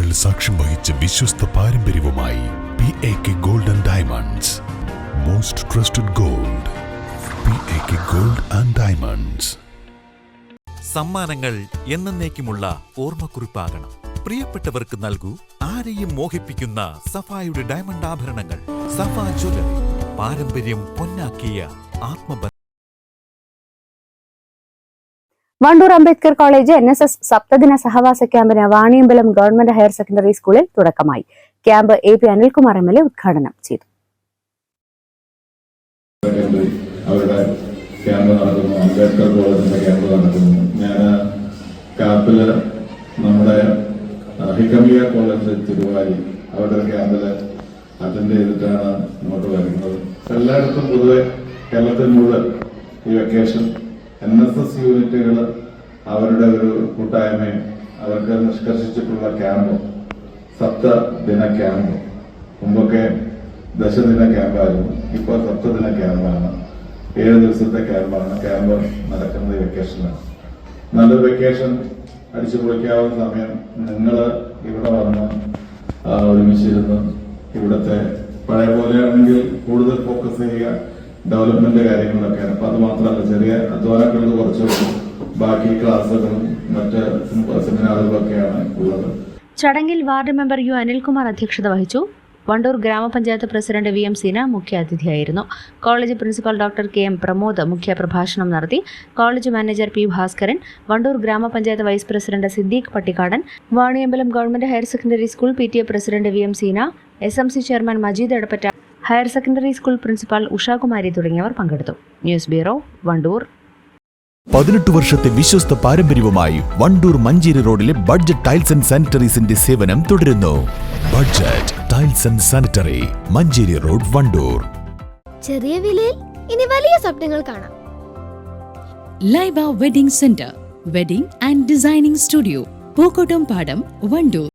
പതിറ്റാണ്ടുകൾ സാക്ഷ്യം വഹിച്ച വിശ്വസ്ത പാരമ്പര്യവുമായി PAK Gold and Diamonds. Most trusted gold. PAK Gold and Diamonds. സമ്മാനങ്ങൾ എന്നേക്കുമുള്ള ഓർമ്മക്കുറിപ്പാകണം. പ്രിയപ്പെട്ടവർക്ക് നൽകൂ ആരെയും മോഹിപ്പിക്കുന്ന സഫായുടെ ഡയമണ്ട് ആഭരണങ്ങൾ. സഫ ജ്വല്ലറി, പാരമ്പര്യം പൊന്നാക്കിയ ആത്മബന്ധം. വണ്ടൂർ അംബേദ്കർ കോളേജ് NSS സപ്തദിന സഹവാസ ക്യാമ്പിന് വാണിയമ്പലം ഗവൺമെന്റ് ഹയർ സെക്കൻഡറി സ്കൂളിൽ തുടക്കമായി. ക്യാമ്പ് AP അനിൽകുമാർ MLA ഉദ്ഘാടനം ചെയ്തു. അവരുടെ ക്യാമ്പ് നടക്കുന്നു, അംബേദ്കർ കോളേജിന്റെ ക്യാമ്പ് നടക്കുന്നു. ഞാൻ കാപ്പില് നമ്മുടെ ഹിക്കമിയ കോളേജ് തിരുവാലി അവരുടെ ക്യാമ്പില് അറ്റൻഡ് ചെയ്തിട്ടാണ് ഇങ്ങോട്ട് വരുന്നത്. എല്ലായിടത്തും പൊതുവെ കേരളത്തിൽ മുഴുവൻ ഈ വെക്കേഷൻ NSS യൂണിറ്റുകൾ അവരുടെ ഒരു കൂട്ടായ്മയും അവർക്ക് നിഷ്കർഷിച്ചിട്ടുള്ള ക്യാമ്പും സപ്തദിന ക്യാമ്പ്. മുമ്പൊക്കെ ദശദിന ക്യാമ്പായിരുന്നു, ഇപ്പോൾ സപ്തദിന ക്യാമ്പാണ്. 7 ദിവസത്തെ ക്യാമ്പാണ്. ക്യാമ്പ് നടക്കുന്നത് വെക്കേഷനാണ്. നല്ലൊരു വെക്കേഷൻ അടിച്ചു പൊളിക്കാവുന്ന സമയം. നിങ്ങൾ ഇവിടെ വന്ന് ഒരുമിച്ചിരുന്ന് ഇവിടുത്തെ പഴയ പോലെയാണെങ്കിൽ കൂടുതൽ ഫോക്കസ് ചെയ്യുക ഡെവലപ്മെന്റ് കാര്യങ്ങളിലൊക്കെയാണ്. അപ്പൊ അത് മാത്രമല്ല, ചെറിയ അധ്വാനങ്ങൾ കുറച്ചു, ബാക്കി ക്ലാസ്സുകളും മറ്റ് സെമിനാറുകളൊക്കെയാണ് ഉള്ളത്. ചടങ്ങിൽ വാർഡ് മെമ്പർ U അനിൽകുമാർ അധ്യക്ഷത വഹിച്ചു. വണ്ടൂർ ഗ്രാമപഞ്ചായത്ത് പ്രസിഡന്റ് VM സീന മുഖ്യാതിഥിയായിരുന്നു. College principal doctor KM Pramod മുഖ്യപ്രഭാഷണം നടത്തി. College manager P Bhaskaran, Wandoor ഗ്രാമപഞ്ചായത്ത് vice president Siddique Pattikkadan, Vaniyambalam government higher secondary school PTA president VM Seena, SMC chairman Majeed Edappatta, higher secondary school principal Ushakumari തുടങ്ങിയവർ പങ്കെടുത്തു. News bureau, Wandoor. 18 വർഷത്തെ വിശ്വസ്ത പാരമ്പര്യവുമായി വണ്ടൂർ മഞ്ചേരി റോഡിലെ ബഡ്ജറ്റ് ടൈൽസ് ആൻഡ് സാനിറ്ററീസിന്റെ സേവനം തുടരുന്നു. Budget tiles and sanitary, Manjeri road, Wandoor. ചെറിയ വിലയിൽ ഇനി വലിയ സ്വപ്നങ്ങൾ കാണാം. Laiba wedding centre, wedding and designing studio, Pookottam പാടം, വണ്ടൂർ.